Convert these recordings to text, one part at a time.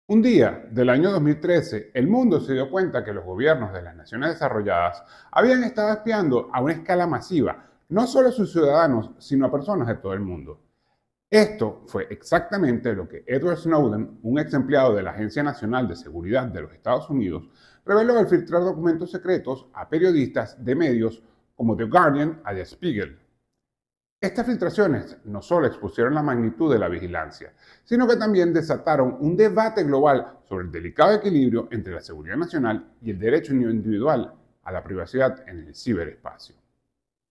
Un día del año 2013, el mundo se dio cuenta que los gobiernos de las naciones desarrolladas habían estado espiando a una escala masiva, no solo a sus ciudadanos, sino a personas de todo el mundo. Esto fue exactamente lo que Edward Snowden, un ex empleado de la Agencia Nacional de Seguridad de los Estados Unidos, reveló al filtrar documentos secretos a periodistas de medios como The Guardian y The Spiegel. Estas filtraciones no solo expusieron la magnitud de la vigilancia, sino que también desataron un debate global sobre el delicado equilibrio entre la seguridad nacional y el derecho individual a la privacidad en el ciberespacio.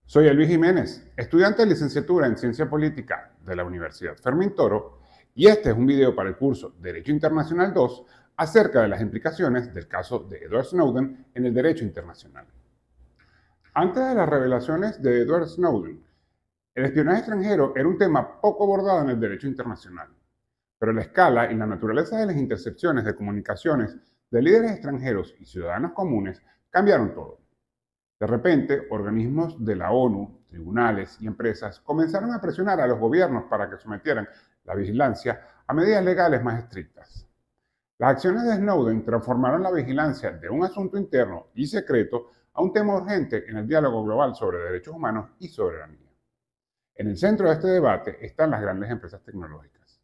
Soy Elvis Jiménez, estudiante de licenciatura en Ciencia Política de la Universidad Fermín Toro, y este es un video para el curso Derecho Internacional 2 acerca de las implicaciones del caso de Edward Snowden en el derecho internacional. Antes de las revelaciones de Edward Snowden, el espionaje extranjero era un tema poco abordado en el derecho internacional, pero la escala y la naturaleza de las intercepciones de comunicaciones de líderes extranjeros y ciudadanos comunes cambiaron todo. De repente, organismos de la ONU, tribunales y empresas comenzaron a presionar a los gobiernos para que sometieran la vigilancia a medidas legales más estrictas. Las acciones de Snowden transformaron la vigilancia de un asunto interno y secreto a un tema urgente en el diálogo global sobre derechos humanos y soberanía. En el centro de este debate están las grandes empresas tecnológicas.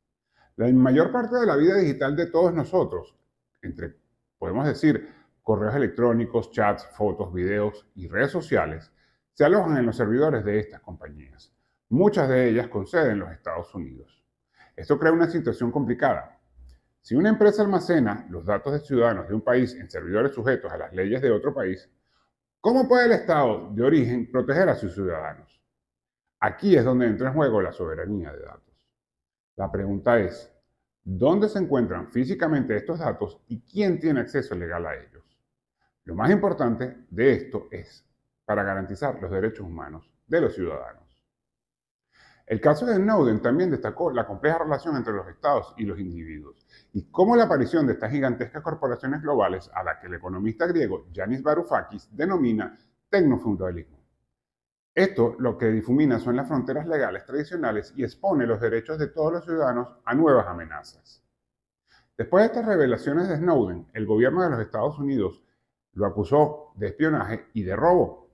La mayor parte de la vida digital de todos nosotros, entre, podemos decir, correos electrónicos, chats, fotos, videos y redes sociales, se alojan en los servidores de estas compañías. Muchas de ellas con sede en los Estados Unidos. Esto crea una situación complicada. Si una empresa almacena los datos de ciudadanos de un país en servidores sujetos a las leyes de otro país, ¿cómo puede el Estado de origen proteger a sus ciudadanos? Aquí es donde entra en juego la soberanía de datos. La pregunta es, ¿dónde se encuentran físicamente estos datos y quién tiene acceso legal a ellos? Lo más importante de esto es para garantizar los derechos humanos de los ciudadanos. El caso de Snowden también destacó la compleja relación entre los estados y los individuos y cómo la aparición de estas gigantescas corporaciones globales a la que el economista griego Yanis Varoufakis denomina tecnofeudalismo. Esto lo que difumina son las fronteras legales tradicionales y expone los derechos de todos los ciudadanos a nuevas amenazas. Después de estas revelaciones de Snowden, el gobierno de los Estados Unidos lo acusó de espionaje y de robo.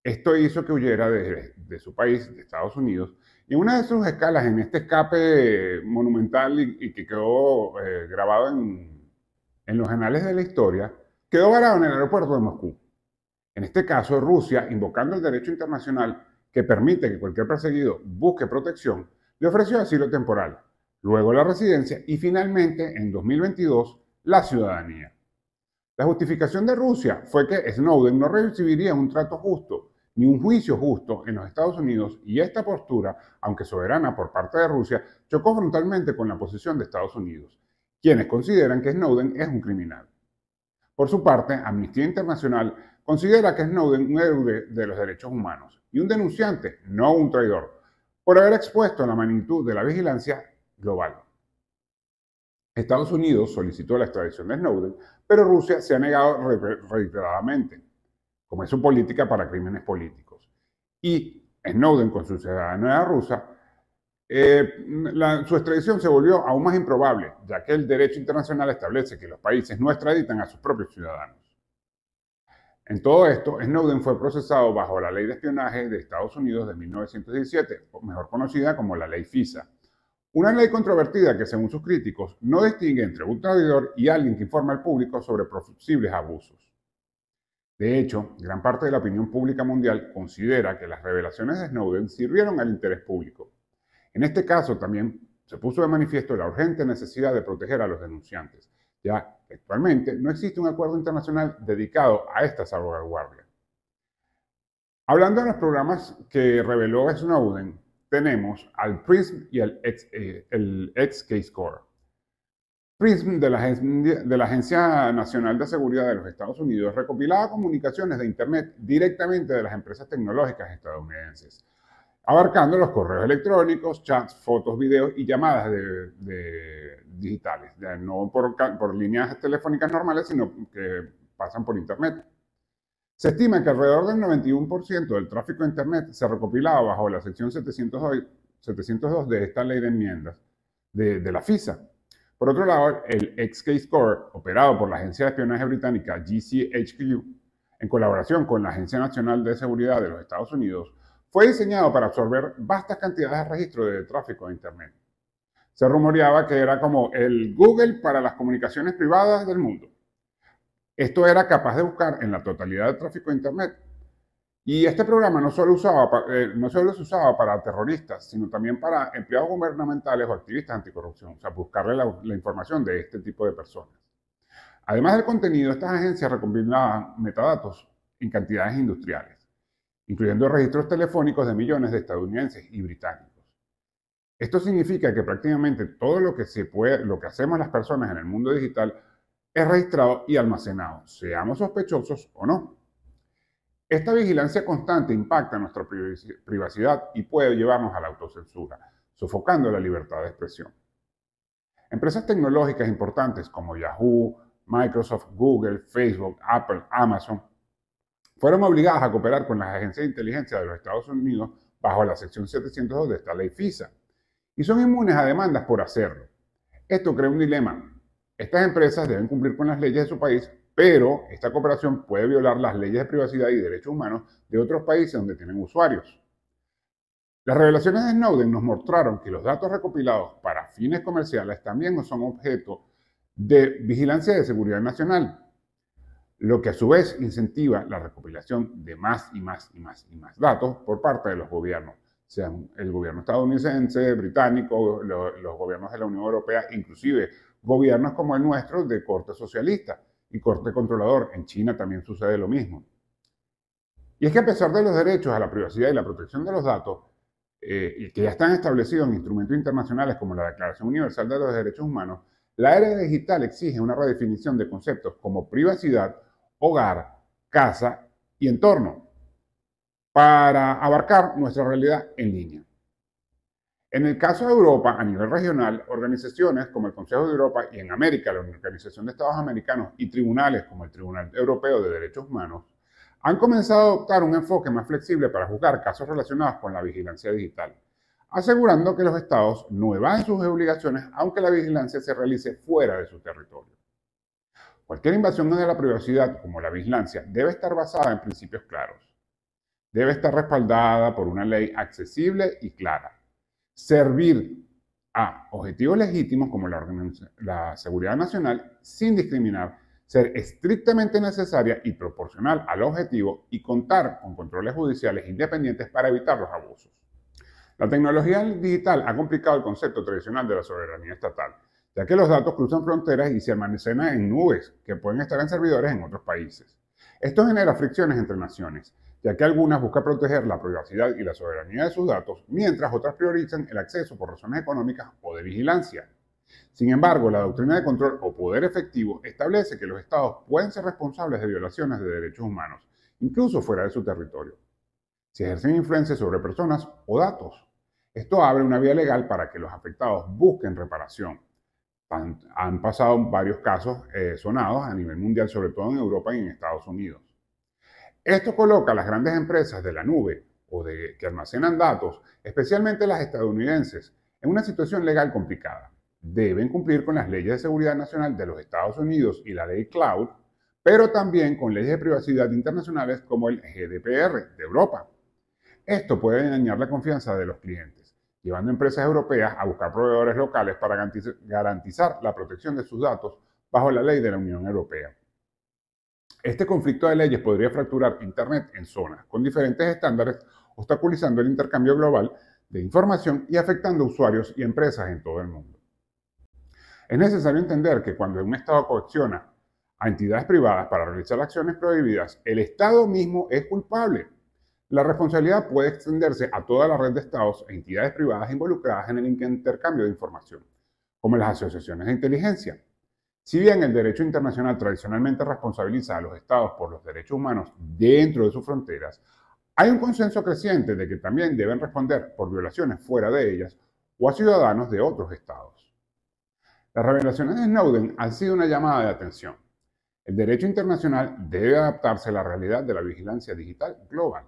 Esto hizo que huyera de su país, de Estados Unidos, y en una de sus escalas en este escape monumental y que quedó grabado en los anales de la historia, quedó varado en el aeropuerto de Moscú. En este caso, Rusia, invocando el derecho internacional que permite que cualquier perseguido busque protección, le ofreció asilo temporal, luego la residencia y finalmente, en 2022, la ciudadanía. La justificación de Rusia fue que Snowden no recibiría un trato justo ni un juicio justo en los Estados Unidos y esta postura, aunque soberana por parte de Rusia, chocó frontalmente con la posición de Estados Unidos, quienes consideran que Snowden es un criminal. Por su parte, Amnistía Internacional considera que Snowden un héroe de los derechos humanos y un denunciante, no un traidor, por haber expuesto la magnitud de la vigilancia global. Estados Unidos solicitó la extradición de Snowden, pero Rusia se ha negado reiteradamente, como es su política para crímenes políticos. Y Snowden, con su ciudadanía rusa, su extradición se volvió aún más improbable, ya que el derecho internacional establece que los países no extraditan a sus propios ciudadanos. En todo esto, Snowden fue procesado bajo la Ley de Espionaje de Estados Unidos de 1917, mejor conocida como la Ley FISA. Una ley controvertida que, según sus críticos, no distingue entre un traidor y alguien que informa al público sobre posibles abusos. De hecho, gran parte de la opinión pública mundial considera que las revelaciones de Snowden sirvieron al interés público. En este caso, también se puso de manifiesto la urgente necesidad de proteger a los denunciantes, ya que actualmente no existe un acuerdo internacional dedicado a esta salvaguardia. Hablando de los programas que reveló Snowden, tenemos al PRISM y el XKeyscore. PRISM de la Agencia Nacional de Seguridad de los Estados Unidos recopilaba comunicaciones de Internet directamente de las empresas tecnológicas estadounidenses, abarcando los correos electrónicos, chats, fotos, videos y llamadas digitales, no por líneas telefónicas normales, sino que pasan por Internet. Se estima que alrededor del 91% del tráfico de Internet se recopilaba bajo la sección 702 de esta ley de enmiendas de la FISA. Por otro lado, el XKeyscore, operado por la agencia de espionaje británica GCHQ, en colaboración con la Agencia Nacional de Seguridad de los Estados Unidos, fue diseñado para absorber vastas cantidades de registro de tráfico de Internet. Se rumoreaba que era como el Google para las comunicaciones privadas del mundo. Esto era capaz de buscar en la totalidad del tráfico de Internet. Y este programa no solo se usaba para terroristas, sino también para empleados gubernamentales o activistas anticorrupción, o sea, buscarle la información de este tipo de personas. Además del contenido, estas agencias recopilaban metadatos en cantidades industriales, incluyendo registros telefónicos de millones de estadounidenses y británicos. Esto significa que prácticamente todo lo que hacemos las personas en el mundo digital es registrado y almacenado, seamos sospechosos o no. Esta vigilancia constante impacta nuestra privacidad y puede llevarnos a la autocensura, sofocando la libertad de expresión. Empresas tecnológicas importantes como Yahoo, Microsoft, Google, Facebook, Apple, Amazon, fueron obligadas a cooperar con las agencias de inteligencia de los Estados Unidos bajo la sección 702 de esta ley FISA, y son inmunes a demandas por hacerlo. Esto crea un dilema. Estas empresas deben cumplir con las leyes de su país, pero esta cooperación puede violar las leyes de privacidad y derechos humanos de otros países donde tienen usuarios. Las revelaciones de Snowden nos mostraron que los datos recopilados para fines comerciales también son objeto de vigilancia de seguridad nacional, lo que a su vez incentiva la recopilación de más y más datos por parte de los gobiernos, sean el gobierno estadounidense, británico, los gobiernos de la Unión Europea, inclusive gobiernos como el nuestro de corte socialista y corte controlador. En China también sucede lo mismo. Y es que a pesar de los derechos a la privacidad y la protección de los datos, que ya están establecidos en instrumentos internacionales como la Declaración Universal de los Derechos Humanos, la era digital exige una redefinición de conceptos como privacidad, hogar, casa y entorno para abarcar nuestra realidad en línea. En el caso de Europa, a nivel regional, organizaciones como el Consejo de Europa y en América, la Organización de Estados Americanos y tribunales como el Tribunal Europeo de Derechos Humanos, han comenzado a adoptar un enfoque más flexible para juzgar casos relacionados con la vigilancia digital, asegurando que los estados no evaden sus obligaciones aunque la vigilancia se realice fuera de su territorio. Cualquier invasión de la privacidad, como la vigilancia, debe estar basada en principios claros. Debe estar respaldada por una ley accesible y clara. Servir a objetivos legítimos como la seguridad nacional sin discriminar, ser estrictamente necesaria y proporcional al objetivo y contar con controles judiciales independientes para evitar los abusos. La tecnología digital ha complicado el concepto tradicional de la soberanía estatal, ya que los datos cruzan fronteras y se almacenan en nubes que pueden estar en servidores en otros países. Esto genera fricciones entre naciones, ya que algunas buscan proteger la privacidad y la soberanía de sus datos, mientras otras priorizan el acceso por razones económicas o de vigilancia. Sin embargo, la doctrina de control o poder efectivo establece que los estados pueden ser responsables de violaciones de derechos humanos, incluso fuera de su territorio, si ejercen influencia sobre personas o datos. Esto abre una vía legal para que los afectados busquen reparación. Han pasado varios casos sonados a nivel mundial, sobre todo en Europa y en Estados Unidos. Esto coloca a las grandes empresas de la nube que almacenan datos, especialmente las estadounidenses, en una situación legal complicada. Deben cumplir con las leyes de seguridad nacional de los Estados Unidos y la ley Cloud, pero también con leyes de privacidad internacionales como el GDPR de Europa. Esto puede dañar la confianza de los clientes, llevando a empresas europeas a buscar proveedores locales para garantizar la protección de sus datos bajo la ley de la Unión Europea. Este conflicto de leyes podría fracturar Internet en zonas con diferentes estándares, obstaculizando el intercambio global de información y afectando a usuarios y empresas en todo el mundo. Es necesario entender que cuando un Estado coacciona a entidades privadas para realizar acciones prohibidas, el Estado mismo es culpable. La responsabilidad puede extenderse a toda la red de Estados e entidades privadas involucradas en el intercambio de información, como las asociaciones de inteligencia. Si bien el derecho internacional tradicionalmente responsabiliza a los Estados por los derechos humanos dentro de sus fronteras, hay un consenso creciente de que también deben responder por violaciones fuera de ellas o a ciudadanos de otros Estados. Las revelaciones de Snowden han sido una llamada de atención. El derecho internacional debe adaptarse a la realidad de la vigilancia digital global.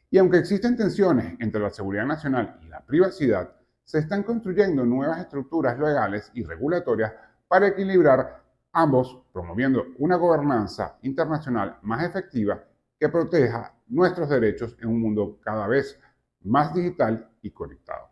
Y aunque existen tensiones entre la seguridad nacional y la privacidad, se están construyendo nuevas estructuras legales y regulatorias para equilibrar ambos, promoviendo una gobernanza internacional más efectiva que proteja nuestros derechos en un mundo cada vez más digital y conectado.